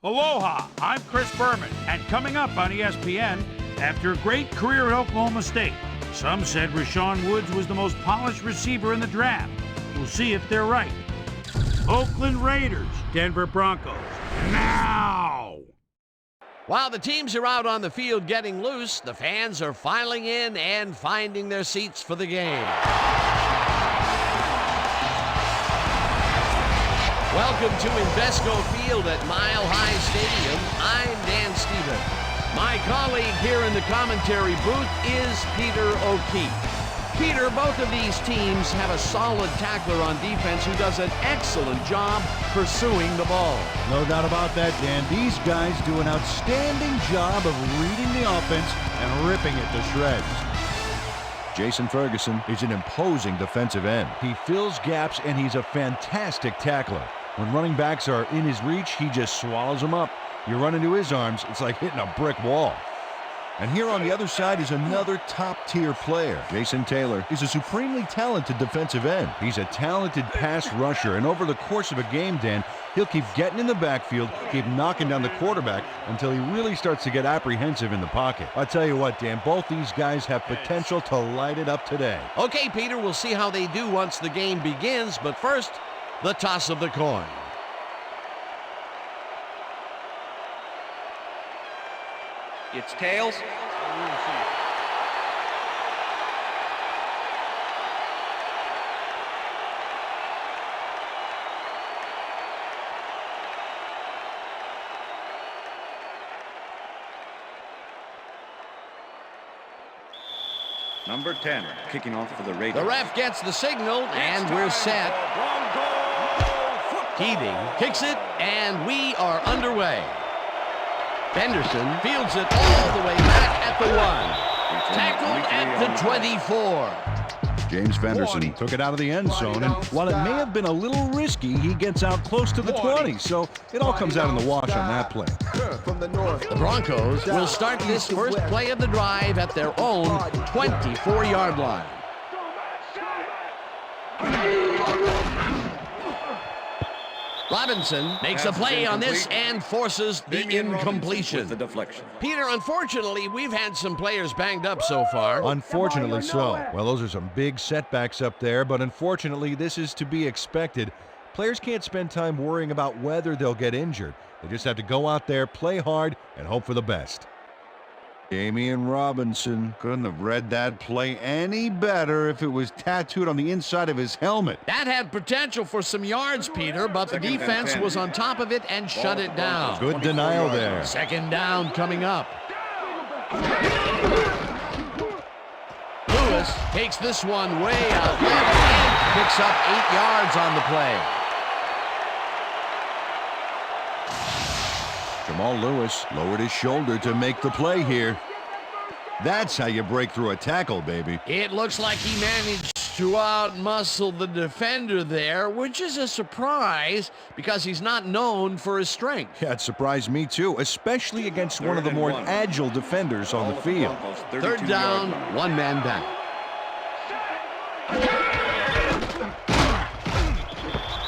Aloha, I'm Chris Berman, and coming up on ESPN, after a great career at Oklahoma State, some said Rashawn Woods was the most polished receiver in the draft. We'll see if they're right. Oakland Raiders, Denver Broncos, now! While the teams are out on the field getting loose, the fans are filing in and finding their seats for the game. Welcome to Invesco Field at Mile High Stadium. I'm Dan Stevens. My colleague here in the commentary booth is Peter O'Keefe. Peter, both of these teams have a solid tackler on defense who does an excellent job pursuing the ball. No doubt about that, Dan. These guys do an outstanding job of reading the offense and ripping it to shreds. Jason Ferguson is an imposing defensive end. He fills gaps and he's a fantastic tackler. When running backs are in his reach, he just swallows them up. You run into his arms, it's like hitting a brick wall. And here on the other side is another top-tier player. Jason Taylor is a supremely talented defensive end. He's a talented pass rusher, and over the course of a game, Dan, he'll keep getting in the backfield, keep knocking down the quarterback until he really starts to get apprehensive in the pocket. I'll tell you what, Dan, both these guys have potential to light it up today. Okay, Peter, we'll see how they do once the game begins, but first, the toss of the coin. It's tails. Number 10, kicking off for the Raiders. The ref gets the signal, and we're set. Keating kicks it, and we are underway. Henderson fields it all the way back at the 1. Tackled at the 24. James Fenderson took it out of the end zone, and while it may have been a little risky, he gets out close to the 20, so it all comes out in the wash on that play. The Broncos will start this first play of the drive at their own 24-yard line. Robinson makes a play on this and forces the incompletion. The deflection. Peter, unfortunately, we've had some players banged up so far. Unfortunately so. Well, those are some big setbacks up there, but unfortunately, this is to be expected. Players can't spend time worrying about whether they'll get injured. They just have to go out there, play hard, and hope for the best. Damian Robinson couldn't have read that play any better if it was tattooed on the inside of his helmet. That had potential for some yards, Peter, but the defense was on top of it and shut it down. Good denial there. Second down coming up. Lewis takes this one way out left and picks up 8 yards on the play. Jamal Lewis lowered his shoulder to make the play here. That's how you break through a tackle, baby. It looks like he managed to outmuscle the defender there, which is a surprise because he's not known for his strength. Yeah, it surprised me too, especially against one of the more agile defenders on the field. Third down, one man down.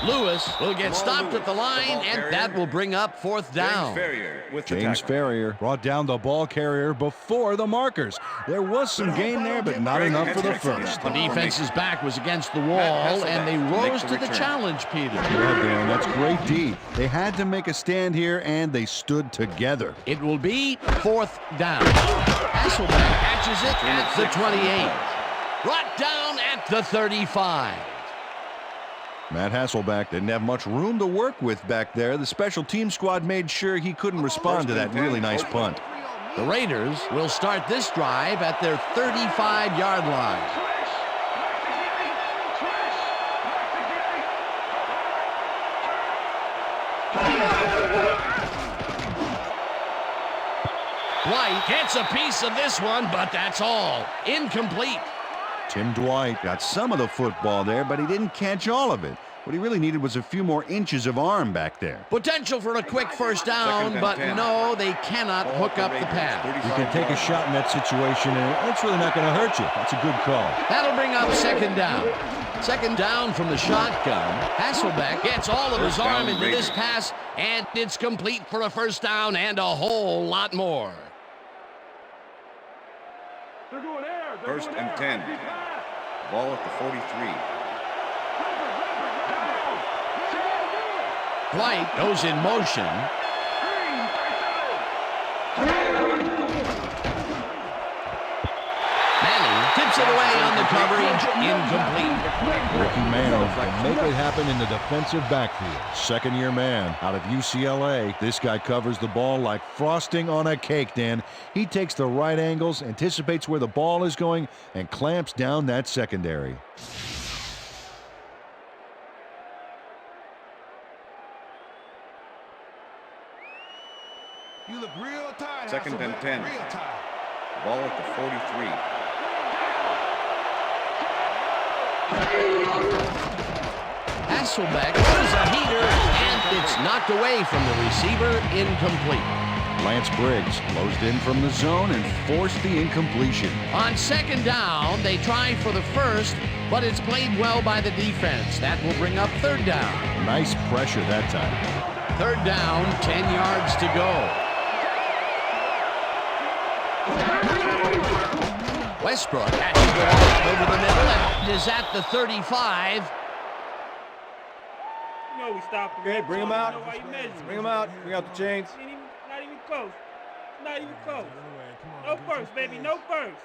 Lewis will get stopped at the line, and that will bring up fourth down. James Ferrier brought down the ball carrier before the markers. There was some gain there, but not enough for the first. The defense's back was against the wall, and they rose to the challenge, Peter. Yeah, Dan, that's great D. They had to make a stand here, and they stood together. It will be fourth down. Hasselbeck catches it at the 28. Brought down at the 35. Matt Hasselbeck didn't have much room to work with back there. The special team squad made sure he couldn't respond to that really nice punt. The Raiders will start this drive at their 35-yard line. White gets a piece of this one, but that's all. Incomplete. Tim Dwight got some of the football there, but he didn't catch all of it. What he really needed was a few more inches of arm back there. Potential for a quick first down, but no, they cannot hook up the pass. You can take a shot in that situation, and it's really not going to hurt you. That's a good call. That'll bring up second down. Second down from the shotgun. Hasselbeck gets all of his arm into this pass, and it's complete for a first down and a whole lot more. First and 10. Ball at the 43. White goes in motion. Manning tips it away on the coverage. Incomplete. Ricky Manning can make it happen in the defensive backfield. Second-year man out of UCLA. This guy covers the ball like frosting on a cake, Dan. He takes the right angles, anticipates where the ball is going, and clamps down that secondary. You look real tired. Second and 10. Real tired. Ball at the 43. Hasselbeck was a heater, and it's knocked away from the receiver. Incomplete. Lance Briggs closed in from the zone and forced the incompletion. On second down, they try for the first, but it's played well by the defense. That will bring up third down. Nice pressure that time. Third down, 10 yards to go. Westbrook catches the ball over the middle and is at the 35. You know we stopped him. Okay, bring him out. You know why you measuring. Bring him out. Bring out the chains. Not even close. Not even close. No first, baby. No first.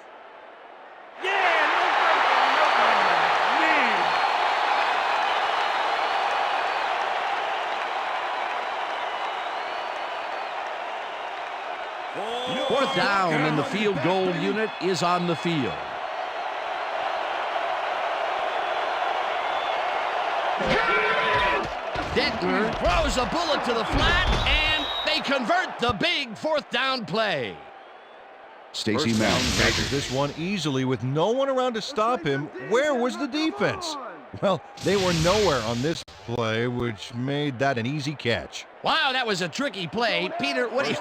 Yeah, no first, baby. No first. Man. Fourth down, and the field goal unit is on the field. Detmer throws a bullet to the flat, and they convert the big fourth down play. Stacey Mountain catches this one easily with no one around to stop him. Where was the defense? Well, they were nowhere on this play, which made that an easy catch. Wow, that was a tricky play. Peter, what do you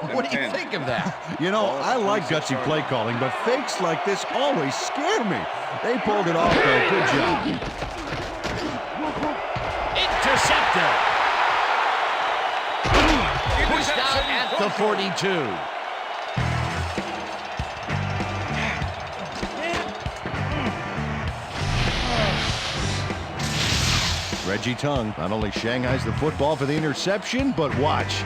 think of that? You know, I like gutsy play calling, but fakes like this always scare me. They pulled it off, though. Good job. Intercepted. Pushed out at the 42. Reggie Tung not only shanghais the football for the interception, but watch.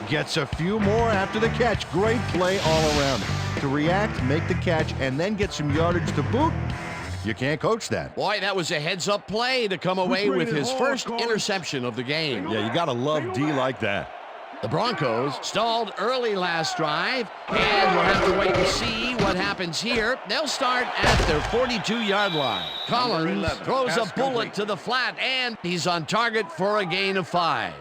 Gets a few more after the catch. Great play all around. To react, make the catch, and then get some yardage to boot. You can't coach that. Boy, that was a heads-up play to come away with his first interception of the game. Yeah, you got to love D like that. The Broncos stalled early last drive, and we'll have to wait and see what happens here. They'll start at their 42-yard line. Collins throws a bullet to the flat, and he's on target for a gain of 5.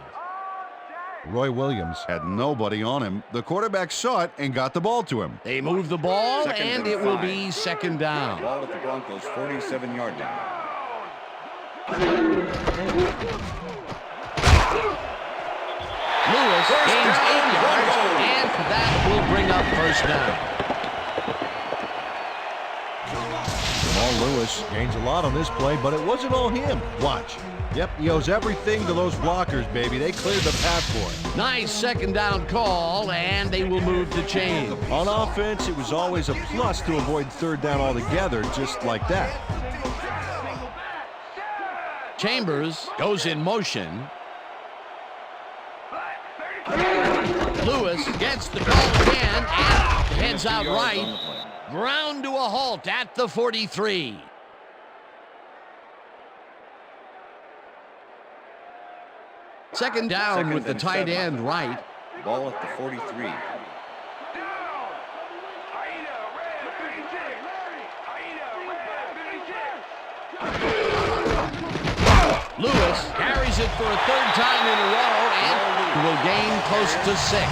Roy Williams had nobody on him. The quarterback saw it and got the ball to him. They move the ball, and it will be second down. Ball at the Broncos 47-yard line. Lewis gains 8 yards, and that will bring up first down. Jamal Lewis gains a lot on this play, but it wasn't all him. Watch. Yep, he owes everything to those blockers, baby. They cleared the path for him. Nice second down call, and they will move the chain. On offense, it was always a plus to avoid third down altogether, just like that. Chambers goes in motion. Lewis gets the call again and heads out right. Ground to a halt at the 43. Second down with the tight end right. Ball at the 43. Lewis carries it for a third time in a row and will gain close to 6.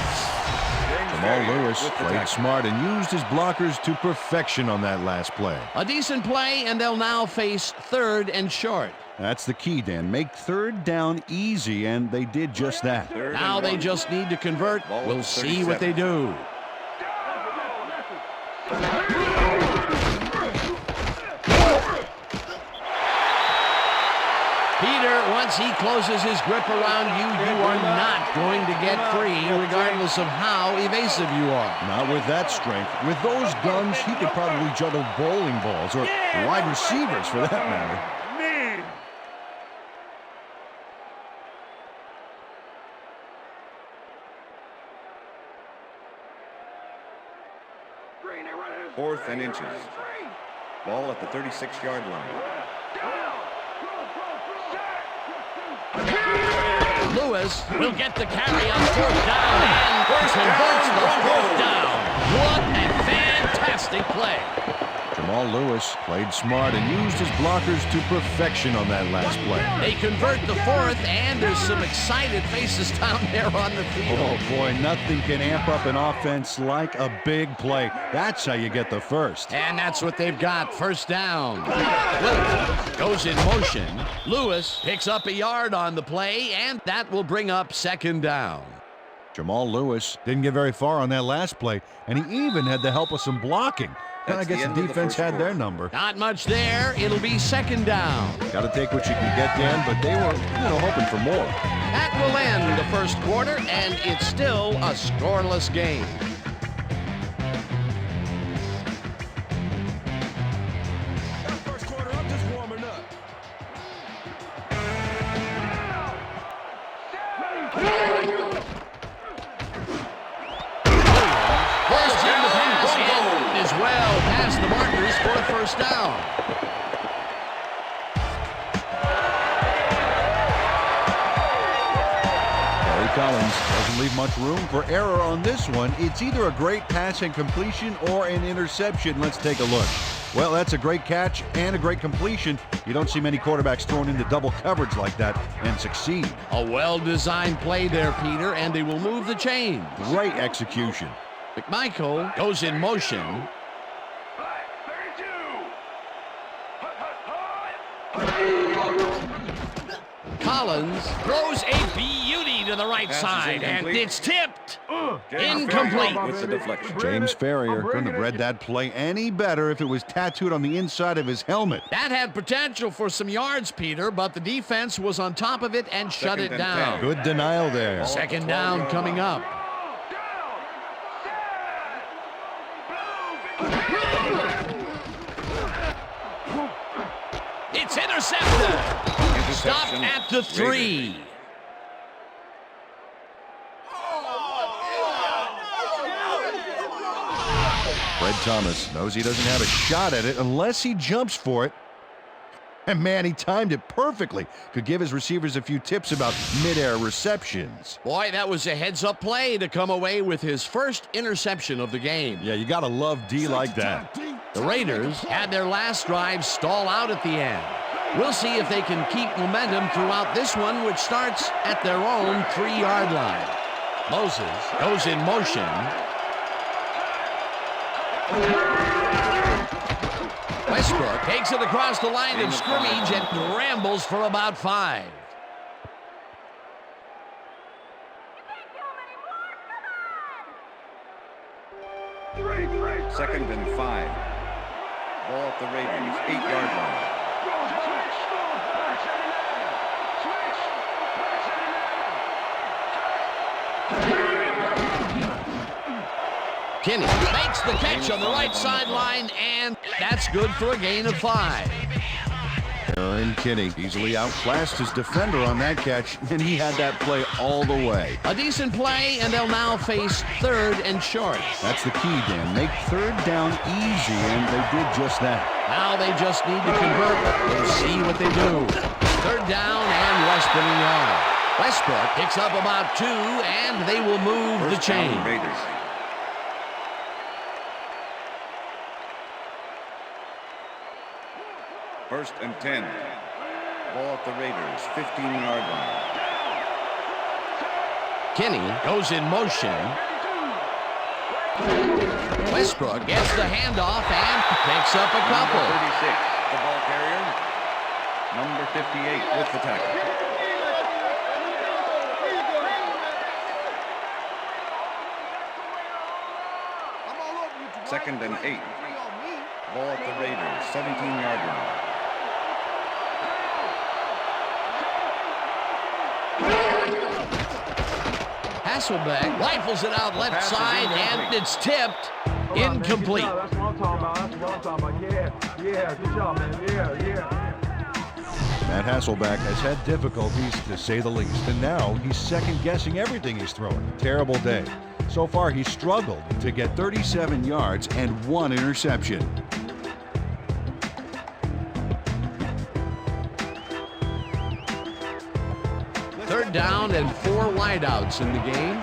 Jamal Lewis played smart and used his blockers to perfection on that last play. A decent play, and they'll now face third and short. That's the key, Dan. Make third down easy, and they did just that. Now they just need to convert. We'll see what they do. Once he closes his grip around you, you are not going to get free, regardless of how evasive you are. Not with that strength. With those guns, he could probably juggle bowling balls or wide receivers for that matter. Man. Fourth and inches. Ball at the 36-yard line. Lewis will get the carry on fourth down and converts the fourth down. What a fantastic play. Jamal Lewis played smart and used his blockers to perfection on that last play. They convert the fourth, and there's some excited faces down there on the field. Oh, boy, nothing can amp up an offense like a big play. That's how you get the first. And that's what they've got, first down. Williams goes in motion. Lewis picks up a yard on the play, and that will bring up second down. Jamal Lewis didn't get very far on that last play, and he even had the help of some blocking. And I That's the guess end the of the defense first had their quarter. number. Not much there. It'll be second down. Got to take what you can get, Dan, but they were, hoping for more. That will end the first quarter, and it's still a scoreless game. First quarter, I'm just warming up. First in the pass, and is well past the markers for a first down. Gary Collins doesn't leave much room for error on this one. It's either a great pass and completion or an interception. Let's take a look. Well, that's a great catch and a great completion. You don't see many quarterbacks thrown into double coverage like that and succeed. A well-designed play there, Peter, and they will move the chains. Great execution. McMichael goes in motion. Collins throws a beauty to the right Pass is side, and incomplete. it's tipped. James Incomplete. Ferrier with the deflection. James Ferrier couldn't have read that play any better if it was tattooed on the inside of his helmet. That had potential for some yards, Peter, but the defense was on top of it and shut Second it and down. 10. Good denial there. Second down coming up. It's intercepted. Stopped Interception. at the 3. Fred Thomas knows he doesn't have a shot at it unless he jumps for it. And man, he timed it perfectly. Could give his receivers a few tips about midair receptions. Boy, that was a heads-up play to come away with his first interception of the game. Yeah, you gotta love D like that. The Raiders had their last drive stall out at the end. We'll see if they can keep momentum throughout this one, which starts at their own 3-yard line. Moses goes in motion. Westbrook takes it across the line of scrimmage and rambles for about 5. Second and 5. Ball at the Raiders, 8-yard line. Kinney makes the catch on the right sideline, and that's good for a gain of 5. And Kinney easily outclassed his defender on that catch, and he had that play all the way. A decent play, and they'll now face 3rd and short. That's the key, Dan. Make 3rd down easy, and they did just that. Now they just need to convert. We'll see what they do. 3rd down and less than a yard. Westbrook picks up about 2, and they will move the First down, chain. Raiders. First and 10. Ball at the Raiders, 15-yard line. Kinney goes in motion. Westbrook gets the handoff and picks up a couple. Number 36, the ball carrier. Number 58 with the tackle. Second and 8. Ball at the Raiders, 17-yard line. Hasselbeck rifles it out left side, and it's tipped. Incomplete. That's what I'm talking about. That's what I'm talking about. Yeah. Good job, man. Yeah. Matt Hasselbeck has had difficulties, to say the least, and now he's second-guessing everything he's throwing. Terrible day. So far, he's struggled to get 37 yards and 1 interception. Third down and 4 wideouts in the game.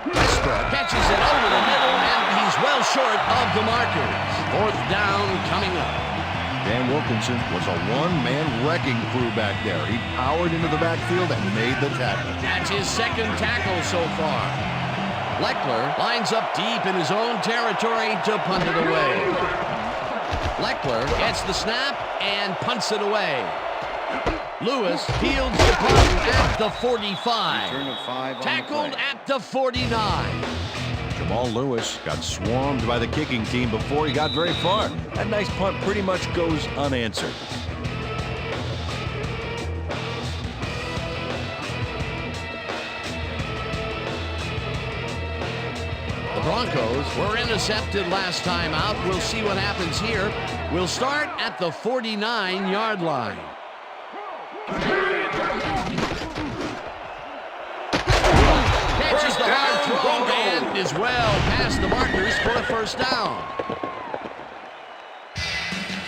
Westbrook catches it over the middle, and he's well short of the markers. Fourth down coming up. Dan Wilkinson was a one-man wrecking crew back there. He powered into the backfield and made the tackle. That's his second tackle so far. Leckler lines up deep in his own territory to punt it away. Leckler gets the snap and punts it away. Lewis fields the punt at the 45. Return of 5 Tackled at the 49. Jamal Lewis got swarmed by the kicking team before he got very far. That nice punt pretty much goes unanswered. The Broncos were intercepted last time out. We'll see what happens here. We'll start at the 49-yard line. Catches the hard throw and is well past the markers for a first down.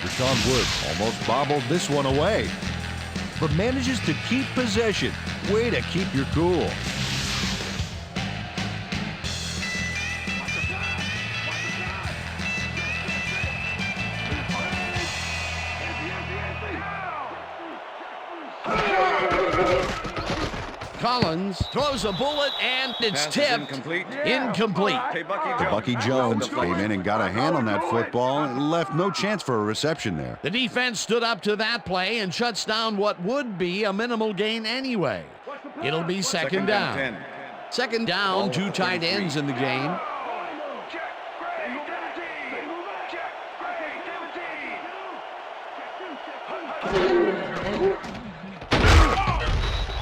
Rashawn Woods almost bobbled this one away, but manages to keep possession. Way to keep your cool. Collins throws a bullet, and it's Pass is tipped. incomplete. Incomplete. Hey, Bucky Jones came in and got a hand on that football and left no chance for a reception there. The defense stood up to that play and shuts down what would be a minimal gain anyway. It'll be second down. 10. Second down, 2 tight ends in the game.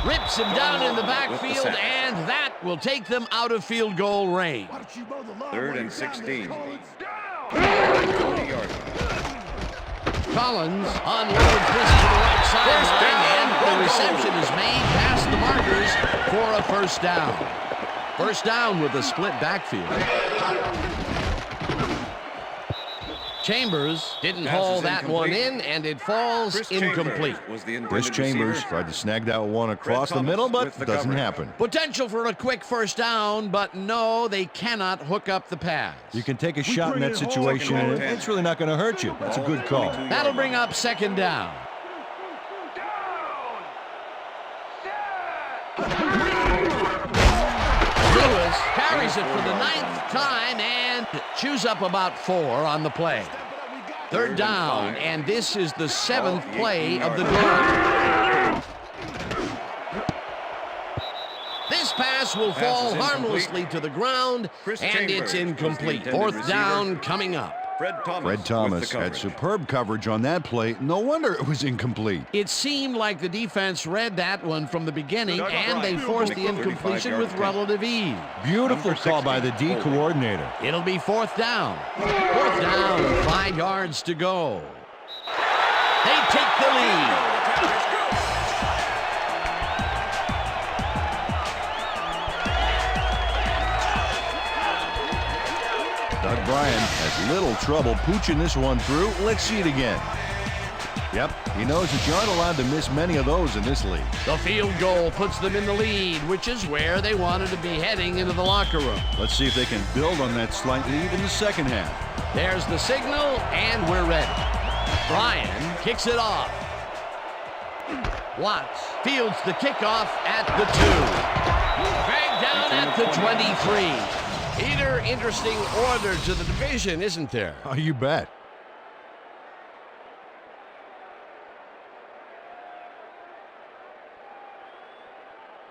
Rips him down in the backfield, and that will take them out of field goal range. 3rd and 16. 20 yards. Collins unloads this to the right sideline, and the reception is made past the markers for a first down. First down with a split backfield. Chambers didn't haul that one in, and it falls incomplete. Chris Chambers tried to snag that one across the middle, but it doesn't happen. Potential for a quick first down, but no, they cannot hook up the pass. You can take a shot in that situation, and it's really not going to hurt you. That's a good call. That'll bring up second down. Lewis carries it for the 9th time and chews up about 4 on the play. Third down, and this is the 7th play of the drive. This pass will fall harmlessly to the ground, and it's incomplete. Fourth down coming up. Fred Thomas had superb coverage on that play. No wonder it was incomplete. It seemed like the defense read that one from the beginning, and they forced the incompletion with relative ease. Beautiful call by the D coordinator. It'll be fourth down. Fourth down, 5 yards to go. They take the lead. Doug Bryan has little trouble pooching this one through. Let's see it again. Yep, he knows that you aren't allowed to miss many of those in this league. The field goal puts them in the lead, which is where they wanted to be heading into the locker room. Let's see if they can build on that slight lead in the second half. There's the signal, and we're ready. Bryan kicks it off. Watts fields the kickoff at the 2. Dragged down at the 23. Peter, interesting order to the division, isn't there? Oh, you bet.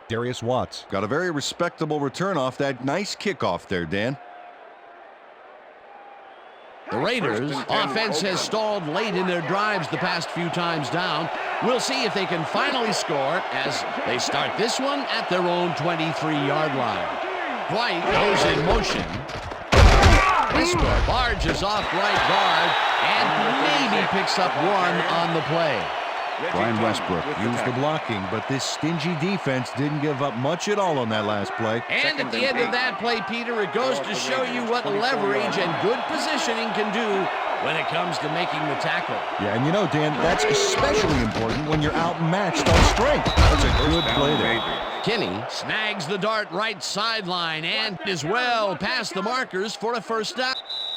Darius Watts got a very respectable return off that nice kickoff there, Dan. The Raiders' offense has stalled late in their drives the past few times down. We'll see if they can finally score as they start this one at their own 23-yard line. White goes in motion. Westbrook barges off right guard and maybe picks up one on the play. Brian Westbrook used the blocking, but this stingy defense didn't give up much at all on that last play. And at the end of that play, Peter, it goes to show you what leverage and good positioning can do when it comes to making the tackle. Yeah, and you know, Dan, that's especially important when you're outmatched on strength. That's a good play there. Kinney snags the dart right sideline and is well past the markers for a first down.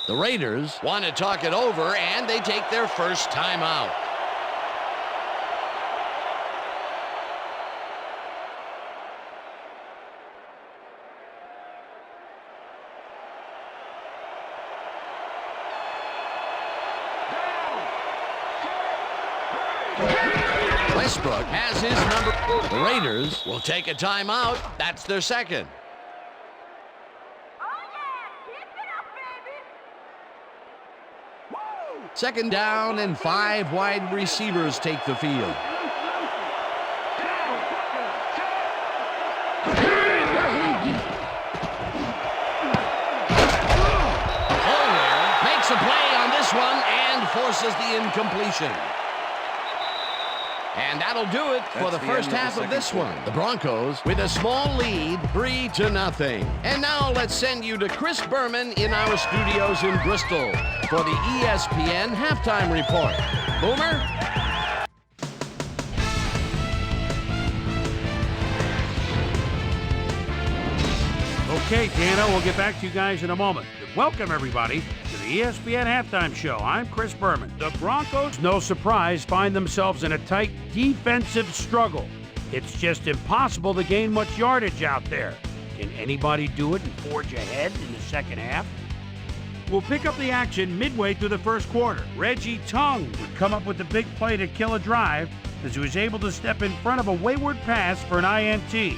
The Raiders want to talk it over, and they take their first timeout. Westbrook has his number. The Raiders will take a timeout. That's their second. Second down and 5 wide receivers take the field. Holder makes a play on this one and forces the incompletion. And that'll do it for the first half of this one. The Broncos with a small lead, 3-0. And now let's send you to Chris Berman in our studios in Bristol for the ESPN Halftime Report. Boomer? Okay, Dana, we'll get back to you guys in a moment. Welcome, everybody, to the ESPN Halftime Show. I'm Chris Berman. The Broncos, no surprise, find themselves in a tight defensive struggle. It's just impossible to gain much yardage out there. Can anybody do it and forge ahead in the second half? We'll pick up the action midway through the first quarter. Reggie Tongue would come up with the big play to kill a drive as he was able to step in front of a wayward pass for an INT.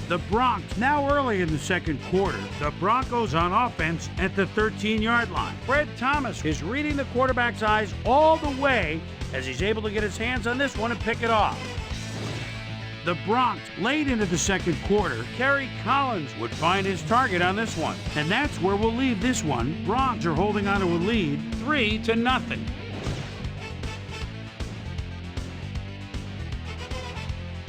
The Bronx, now early in the second quarter, the Broncos on offense at the 13-yard line. Fred Thomas is reading the quarterback's eyes all the way as he's able to get his hands on this one and pick it off. The Bronx, late into the second quarter, Kerry Collins would find his target on this one. And that's where we'll leave this one. Bronx are holding on to a lead, 3-0.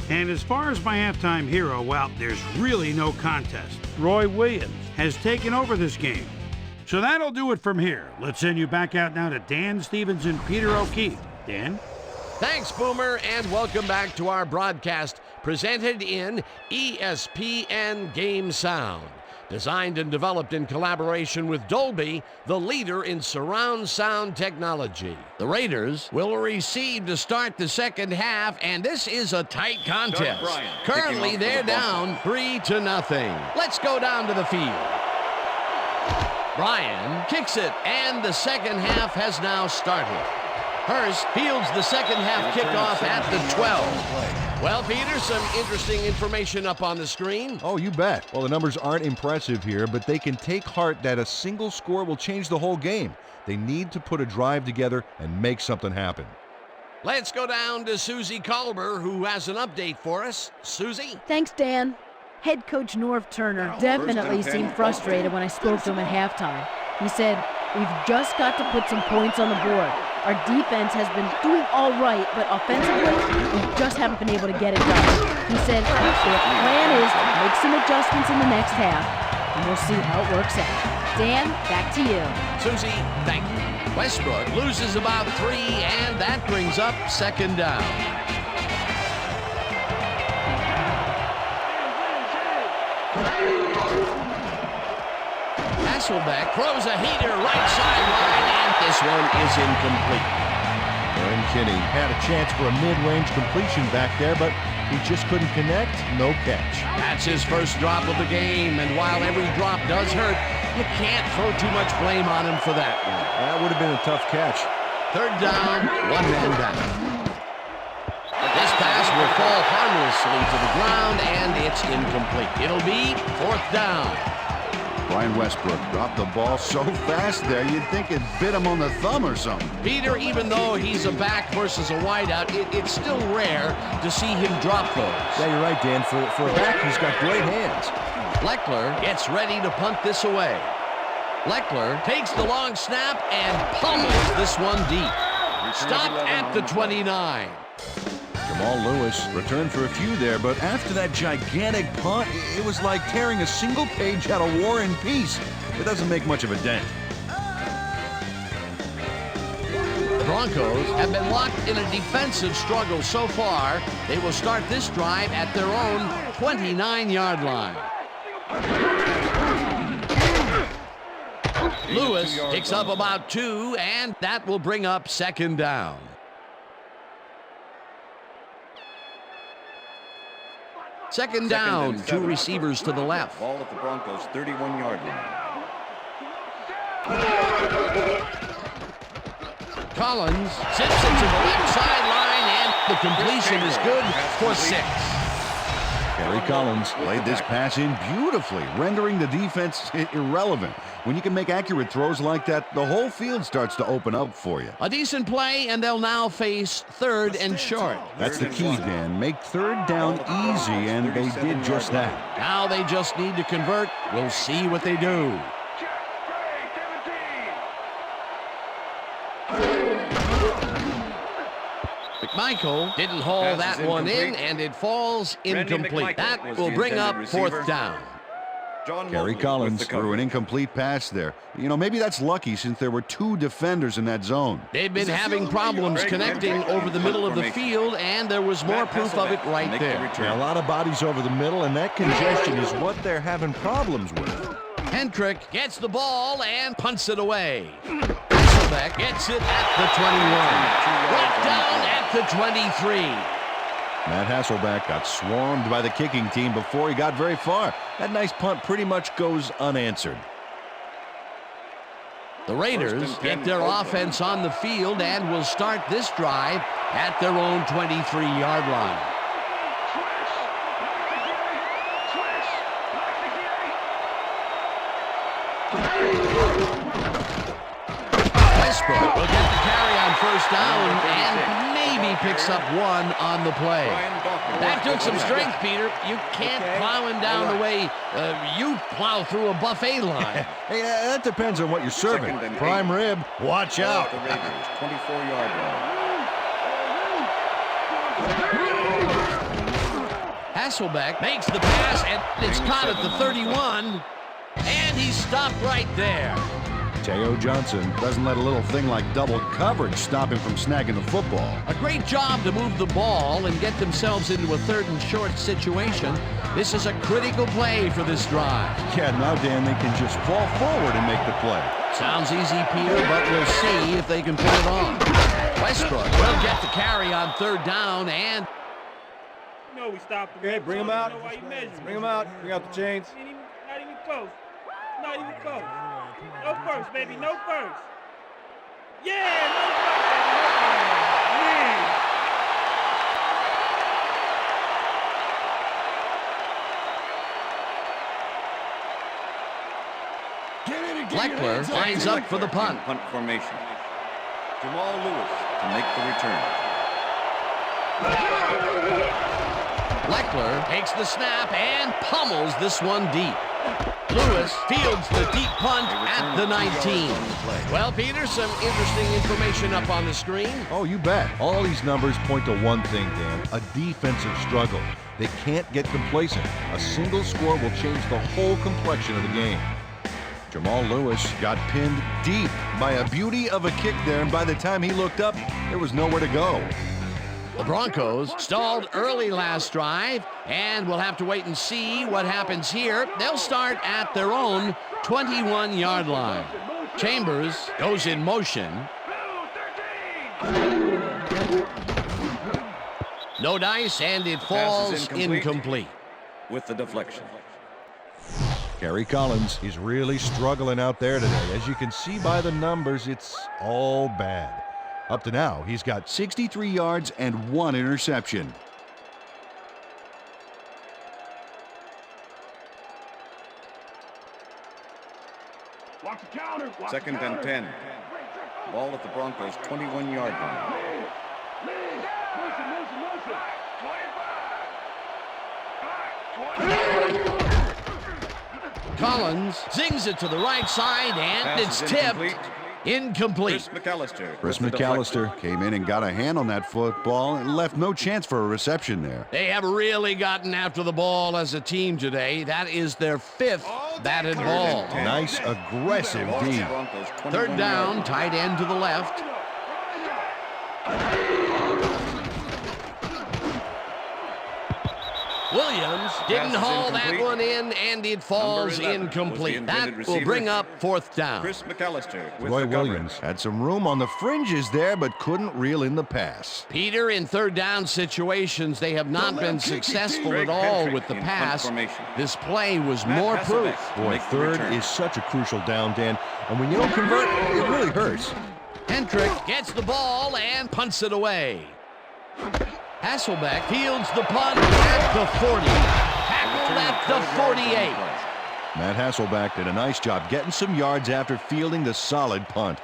And as far as my halftime hero, well, there's really no contest. Roy Williams has taken over this game. So that'll do it from here. Let's send you back out now to Dan Stevens and Peter O'Keefe. Dan? Thanks, Boomer, and welcome back to our broadcast presented in ESPN Game Sound. Designed and developed in collaboration with Dolby, the leader in surround sound technology. The Raiders will receive to start the second half, and this is a tight contest. Currently, they're down 3-0. Let's go down to the field. Bryan kicks it, and the second half has now started. Hurst fields the second half kickoff at the 12. Well, Peter, some interesting information up on the screen. Oh, you bet. Well, the numbers aren't impressive here, but they can take heart that a single score will change the whole game. They need to put a drive together and make something happen. Let's go down to Susie Colber, who has an update for us. Susie? Thanks, Dan. Head coach Norv Turner definitely seemed frustrated when I spoke to him at halftime. He said, "We've just got to put some points on the board. Our defense has been doing all right, but offensively, we just haven't been able to get it done." He said their plan is to make some adjustments in the next half, and we'll see how it works out. Dan, back to you. Susie, thank you. Westbrook loses about 3, and that brings up second down. Hasselbeck throws a heater right sideline, and this one is incomplete. Aaron Kinney had a chance for a mid-range completion back there, but he just couldn't connect. No catch. That's his first drop of the game, and while every drop does hurt, you can't throw too much blame on him for that one. That would have been a tough catch. Third down, 1 man down. This pass will fall harmlessly to the ground, and it's incomplete. It'll be 4th down. Brian Westbrook dropped the ball so fast there, you'd think it bit him on the thumb or something. Peter, even though he's a back versus a wideout, it's still rare to see him drop those. Yeah, you're right, Dan. For a back, he's got great hands. Leckler gets ready to punt this away. Leckler takes the long snap and pummels this one deep. Stop at the 29. Jamal Lewis returned for a few there, but after that gigantic punt, it was like tearing a single page out of War and Peace. It doesn't make much of a dent. Broncos have been locked in a defensive struggle so far. They will start this drive at their own 29-yard line. Lewis picks up about 2, and that will bring up second down. Second down, 2 receivers to the left. Ball at the Broncos' 31-yard line. Collins sits it to the left sideline, and the completion is good for 6. Gary Collins laid this pass in beautifully, rendering the defense irrelevant. When you can make accurate throws like that, the whole field starts to open up for you. A decent play, and they'll now face 3rd and short. That's the key, Dan. Make 3rd down easy, and they did just that. Now they just need to convert. We'll see what they do. McMichael didn't haul that one in, and it falls incomplete. That will bring up 4th down. Gary Collins threw an incomplete pass there. You know, maybe that's lucky since there were 2 defenders in that zone. They've been having problems connecting over the middle of the field, and there was more proof of it right there. Yeah, a lot of bodies over the middle, and that congestion is what they're having problems with. Hendrick gets the ball and punts it away. Hasselbeck gets it at the 21. Brought down at the 23. Matt Hasselbeck got swarmed by the kicking team before he got very far. That nice punt pretty much goes unanswered. The Raiders get their offense on the field and will start this drive at their own 23-yard line. Westbrook will get the carry on 1st down and maybe picks up 1 on the play. That took some strength, Peter. You can't plow him down the way you plow through a buffet line. Hey, that depends on what you're serving. Prime rib, watch out. The Raiders, 24-yard line. Hasselbeck makes the pass, and it's caught at the 31, and he's stopped right there. Teo Johnson doesn't let a little thing like double coverage stop him from snagging the football. A great job to move the ball and get themselves into a 3rd and short situation. This is a critical play for this drive. Yeah, now, Dan, they can just fall forward and make the play. Sounds easy, Peter, but we'll see if they can pull it off. Westbrook will get the carry on 3rd down, and You know we stopped him. Okay, bring him out. You know why you measuring. Bring him out. Bring out the chains. Not even close. Not even close. No first, baby. No first. Yeah, no first, baby. Man. Leckler lines up for the punt. Punt formation. Jamal Lewis to make the return. Leckler takes the snap and pummels this one deep. Lewis fields the deep punt at the 19. Well, Peter, some interesting information up on the screen. Oh, you bet. All these numbers point to one thing, Dan, a defensive struggle. They can't get complacent. A single score will change the whole complexion of the game. Jamal Lewis got pinned deep by a beauty of a kick there, and by the time he looked up, there was nowhere to go. The Broncos stalled early last drive, and we'll have to wait and see what happens here. They'll start at their own 21-yard line. Chambers goes in motion. No dice, and it falls incomplete. With the deflection. Gary Collins is really struggling out there today. As you can see by the numbers, it's all bad. Up to now, he's got 63 yards and 1 interception. Second and 10. Ball at the Broncos' 21-yard line. Collins zings it to the right side, and Pass it's is tipped. Incomplete. Chris Chris McAllister came in and got a hand on that football and left no chance for a reception there. They have really gotten after the ball as a team today. That is their 5th batted ball. Nice aggressive D. Third down, tight end to the left. Williams didn't haul that one in, and it falls incomplete. That will bring up 4th down. Chris McAllister with Roy the coverage. Williams had some room on the fringes there, but couldn't reel in the pass. Peter, in third down situations, they have not been successful at all with the pass. This play was more proof. Boy, third is such a crucial down, Dan. And when you don't convert, it really hurts. Hendrick gets the ball and punts it away. Hasselbeck fields the punt at the 40. Tackled at the 48. Matt Hasselbeck did a nice job getting some yards after fielding the solid punt.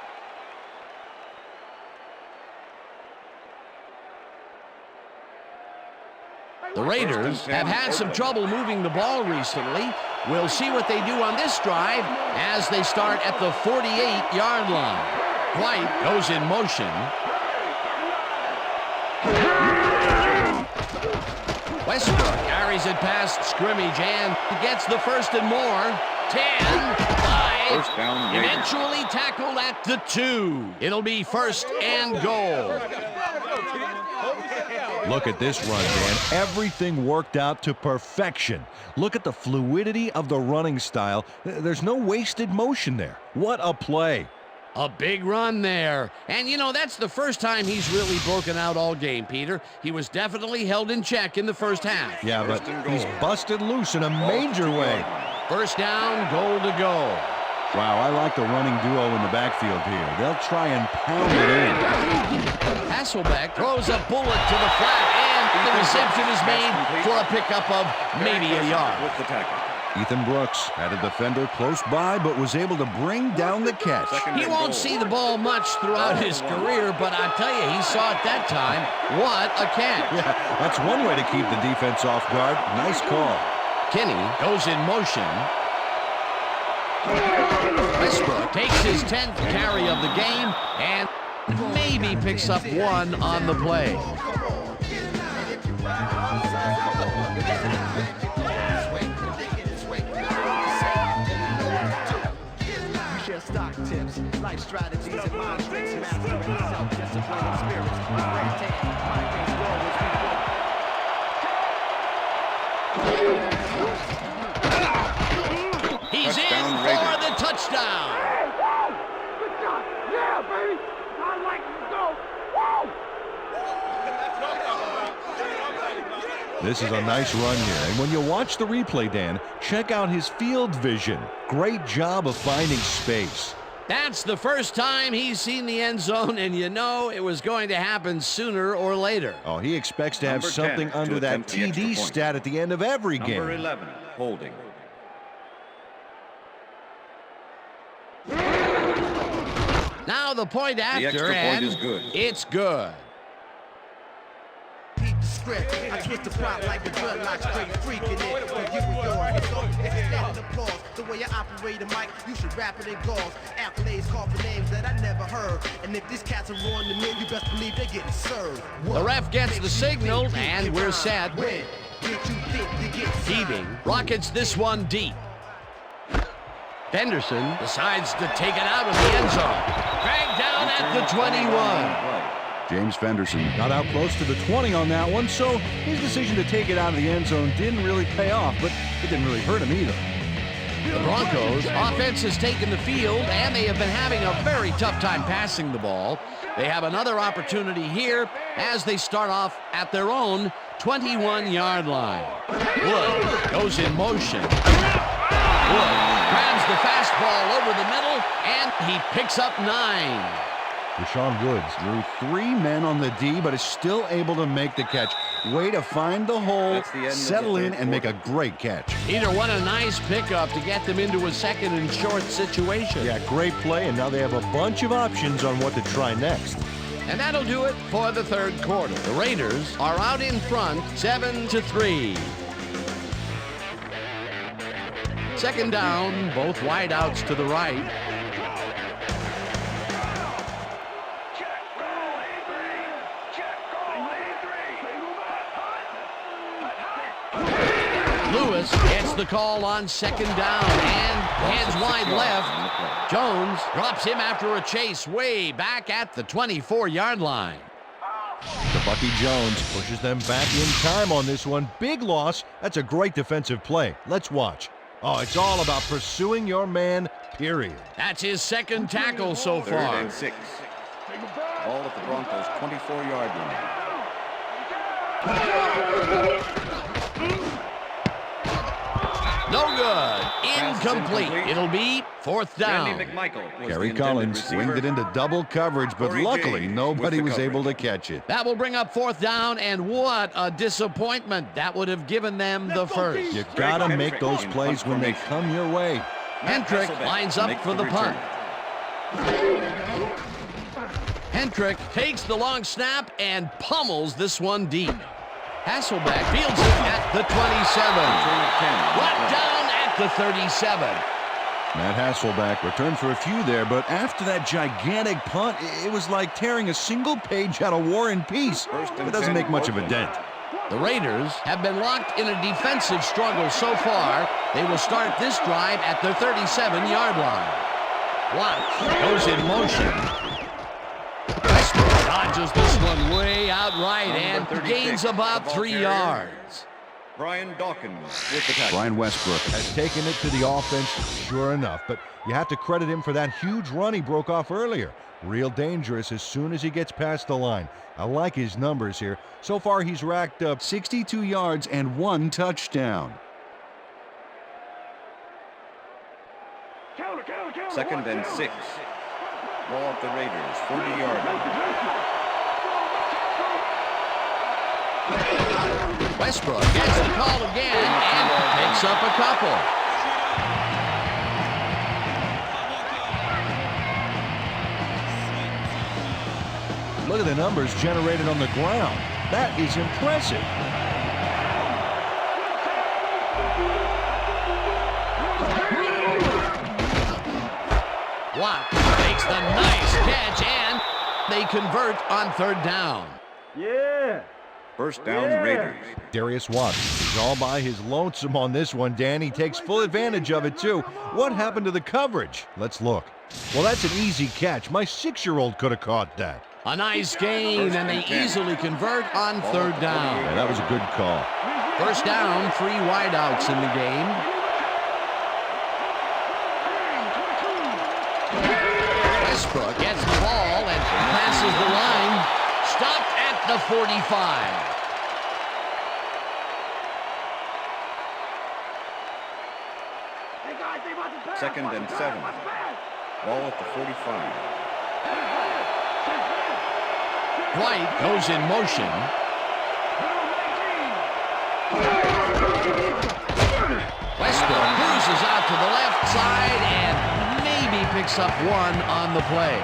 The Raiders have had some trouble moving the ball recently. We'll see what they do on this drive as they start at the 48-yard line. White goes in motion. Westbrook carries it past scrimmage and gets the first and more. 10, 5, First down, Raiders. eventually tackled at the 2. It'll be first and goal. Look at this run, Dan. Everything worked out to perfection. Look at the fluidity of the running style. There's no wasted motion there. What a play. A big run there. And, you know, that's the first time he's really broken out all game, Peter. He was definitely held in check in the first half. Yeah, but he's busted loose in a major way. First down, goal to go. Wow, I like the running duo in the backfield here. They'll try and pound it in. Hasselbeck throws a bullet to the flat, and the reception is made for a pickup of maybe a yard. With the tackle. Ethan Brooks had a defender close by, but was able to bring down the catch. He won't see the ball much throughout his career, but I tell you, he saw it that time. What a catch. Yeah, that's one way to keep the defense off guard. Nice call. Kenny goes in motion. Westbrook takes his 10th carry of the game and maybe picks up one on the play. Stock tips, life strategies, and mind tricks, mastering self-discipline and spirits. Migraines He's Touchdown, in Raiders. for the touchdown. Yeah, baby. I like to go. Woo! This is a nice run here. And when you watch the replay, Dan, check out his field vision. Great job of finding space. That's the first time he's seen the end zone, and you know it was going to happen sooner or later. Oh, he expects to have Number 10 something to under that attempt the extra TD point. stat at the end of every game. Number 11, holding. Now the point after, extra point and is good. it's good. Keep the script. I twist the plot like a dreadlock, straight freaking it. So you and yours, it's all standing applause. The way I operate a mic, you should rap it in gauze. Accolades call for names that I never heard. And if these cats are on the men, you best believe they're getting served. The ref gets the signal, and we're set. When did you think you get Heaving rockets this one deep. Henderson decides to take it out of the end zone. Dragged down at the 21. James Fenderson got out close to the 20 on that one, so his decision to take it out of the end zone didn't really pay off, but it didn't really hurt him either. The Broncos offense has taken the field, and they have been having a very tough time passing the ball. They have another opportunity here as they start off at their own 21-yard line. Wood goes in motion. Wood grabs the fastball over the middle, and he picks up 9. Deshaun Woods drew 3 men on the D, but is still able to make the catch. Way to find the hole, That's the end of the settle in, third and make a quarter. great catch. Peter, what a nice pickup to get them into a second and short situation. Yeah, great play, and now they have a bunch of options on what to try next. And that'll do it for the third quarter. The Raiders are out in front, 7-3. Second down, both wideouts to the right. Lewis gets the call on second down and heads wide left. Jones drops him after a chase way back at the 24-yard line. The Bucky Jones pushes them back in time on this one. Big loss. That's a great defensive play. Let's watch. Oh, it's all about pursuing your man, period. That's his second tackle so Third far. and 6. Ball at the Broncos' 24-yard line. No good. Incomplete. It'll be fourth down. Randy McMichael was Gary the intended Collins receiver. winged it into double coverage, but Corey luckily James nobody with was the able to coverage. catch it. That will bring up fourth down, and what a disappointment. That would have given them the first. You gotta make those plays when they come your way. Hendrick lines up for the punt. Hendrick takes the long snap and pummels this one deep. Hasselbeck fields it at the 27. Brought down at the 37. Matt Hasselbeck returned for a few there, but after that gigantic punt, it was like tearing a single page out of War and Peace. It doesn't make much of a dent. The Raiders have been locked in a defensive struggle so far. They will start this drive at their 37-yard line. Watts goes in motion. Westbrook dodges this one way out right and gains about 3 yards. Brian Dawkins with the tackle. Brian Westbrook has taken it to the offense, sure enough, but you have to credit him for that huge run he broke off earlier. Real dangerous as soon as he gets past the line. I like his numbers here. So far, he's racked up 62 yards and 1 touchdown. Second and 6. Ball at the Raiders' 40-yard line. Westbrook gets the call again and picks up a couple. Look at the numbers generated on the ground. That is impressive. Watt makes the nice catch, and they convert on third down. Yeah. First down, Raiders. Darius Watts is all by his lonesome on this one, Dan. He takes full advantage of it, too. What happened to the coverage? Let's look. Well, that's an easy catch. My 6-year-old could have caught that. A nice gain, and they easily convert on third down. Yeah, that was a good call. First down, 3 wideouts in the game. Westbrook gets the ball and passes the line. Stopped at the 45. Second and 7. Ball at the 45. White goes in motion. Westbrook cruises out to the left side and maybe picks up 1 on the play.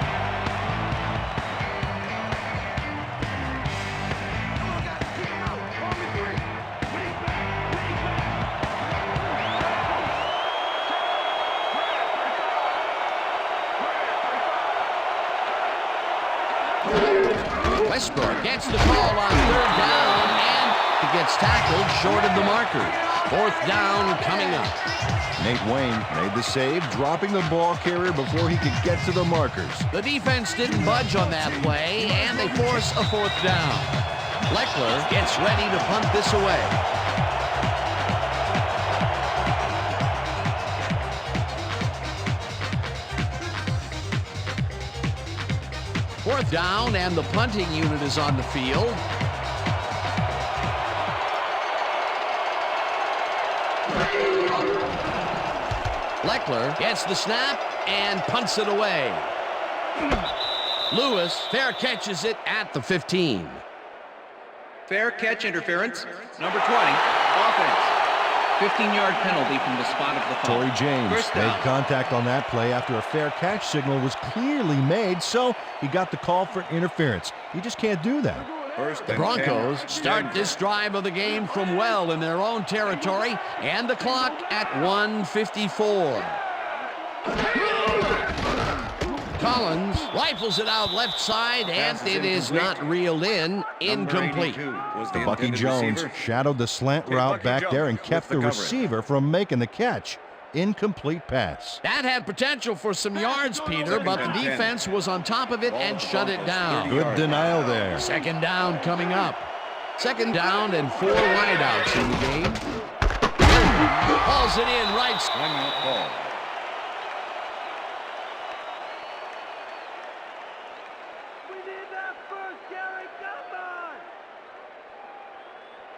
Westbrook gets the call on third down, and he gets tackled short of the marker. Fourth down coming up. Nate Wayne made the save, dropping the ball carrier before he could get to the markers. The defense didn't budge on that play, and they force a fourth down. Leckler gets ready to punt this away. Fourth down, and the punting unit is on the field. Leckler gets the snap and punts it away. Lewis fair catches it at the 15. Fair catch interference. Number 20, offense. 15-yard penalty from the spot of the foul. Torrey James First made down. contact on that play after a fair catch signal was clearly made, so he got the call for interference. You just can't do that. First The and Broncos 10. start this drive of the game from well in their own territory, and the clock at 1:54. Collins rifles it out left side, and Pass is it is incomplete. not reeled in. Number Incomplete. 82 was the Bucky intended Jones receiver. shadowed the slant Okay, route Bucky back there Jones and kept with the the coverage. receiver from making the catch. Incomplete pass. That had potential for some yards, Peter, but the defense was on top of it and shut it down. Good denial there. Second down coming up. Second down and 4 wideouts in the game. Hauls it in right. Timeout call.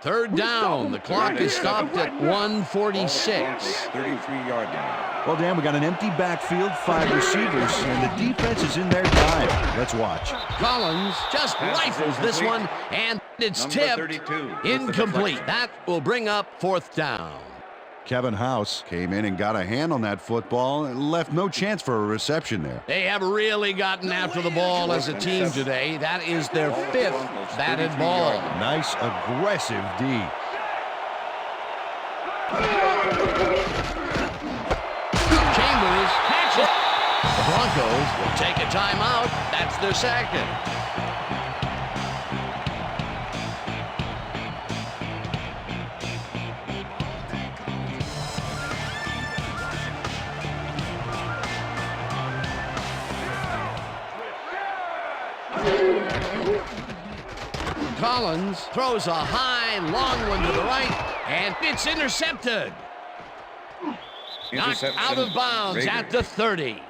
Third down. The clock is stopped at 1:46. 33-yard line. Well, Dan, we got an empty backfield, 5 receivers, and the defense is in their dive. Let's watch. Collins just rifles this one, and it's Number tipped. 32 with the Incomplete. deflection. That will bring up 4th down. Kevin House came in and got a hand on that football and left no chance for a reception there. They have really gotten after the ball as a team today. That is their 5th batted ball. Nice, aggressive D. Chambers catches. The Broncos will take a timeout. That's their second. Collins throws a high, long one to the right, and it's intercepted. Knocked Interception. out of bounds Raiders. at the 30.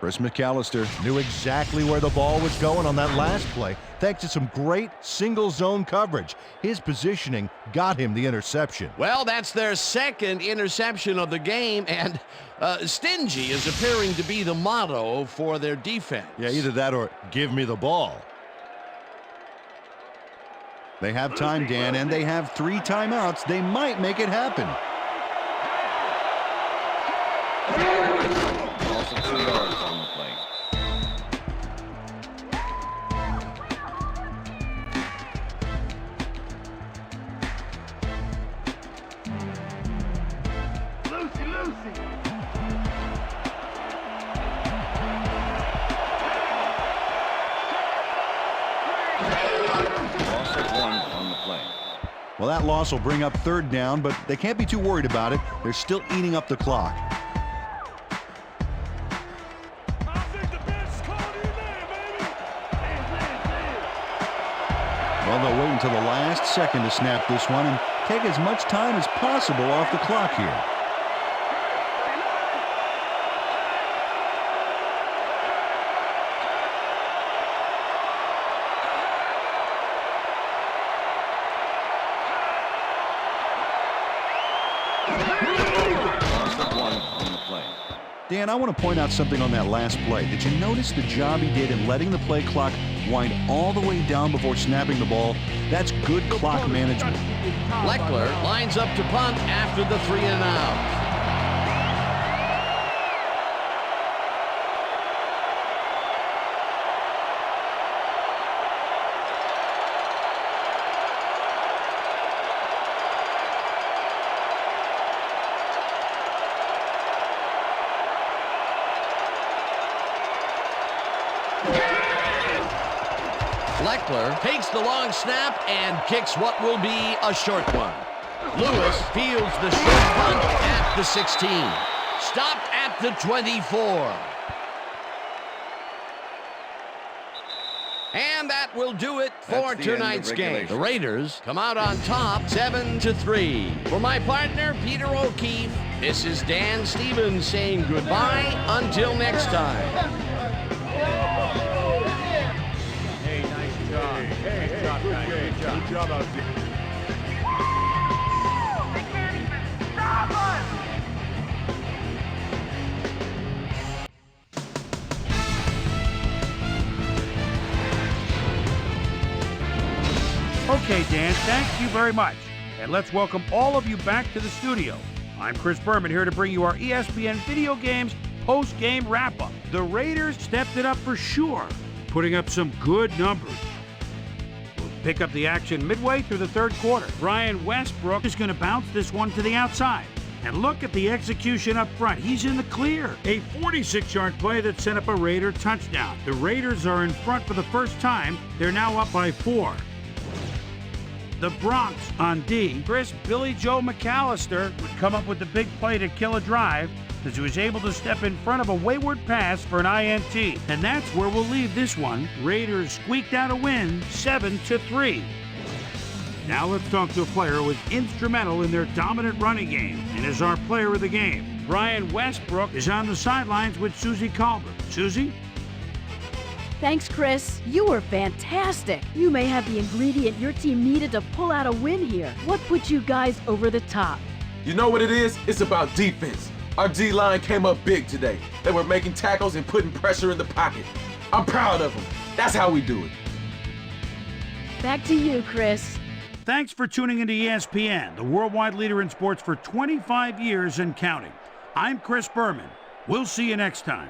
Chris McAllister knew exactly where the ball was going on that last play, thanks to some great single zone coverage. His positioning got him the interception. Well, that's their second interception of the game, and stingy is appearing to be the motto for their defense. Yeah, either that or give me the ball. They have time, Dan, and they have 3 timeouts. They might make it happen. Loss of 2 yards on the play. Loss of 1 on the play. Well, that loss will bring up 3rd down, but they can't be too worried about it. They're still eating up the clock. Well, they'll wait until the last second to snap this one and take as much time as possible off the clock here. Loss of 1 on the play. Dan, I want to point out something on that last play. Did you notice the job he did in letting the play clock wind all the way down before snapping the ball? That's good clock management. Leckler lines up to punt after the 3 and out. Leckler takes the long snap and kicks what will be a short one. Lewis fields the short punt at the 16. Stopped at the 24. And that will do it for That's the end of tonight's game. regulation. The Raiders come out on top 7-3. For my partner, Peter O'Keefe, this is Dan Stevens saying goodbye until next time. Good job out there. Okay, Dan, thank you very much. And let's welcome all of you back to the studio. I'm Chris Berman here to bring you our ESPN Video Games post-game wrap-up. The Raiders stepped it up for sure, putting up some good numbers. We'll pick up the action midway through the third quarter. Brian Westbrook is going to bounce this one to the outside. And look at the execution up front. He's in the clear. A 46-yard play that set up a Raider touchdown. The Raiders are in front for the first time. They're now up by 4. The Broncos on D. Chris Billy Joe McAllister would come up with the big play to kill a drive as he was able to step in front of a wayward pass for an INT. And that's where we'll leave this one. Raiders squeaked out a win, 7-3. Now let's talk to a player who was instrumental in their dominant running game and is our player of the game. Brian Westbrook is on the sidelines with Susie Colbert. Susie? Thanks, Chris. You were fantastic. You may have the ingredient your team needed to pull out a win here. What put you guys over the top? You know what it is? It's about defense. Our D-line came up big today. They were making tackles and putting pressure in the pocket. I'm proud of them. That's how we do it. Back to you, Chris. Thanks for tuning into ESPN, the worldwide leader in sports for 25 years and counting. I'm Chris Berman. We'll see you next time.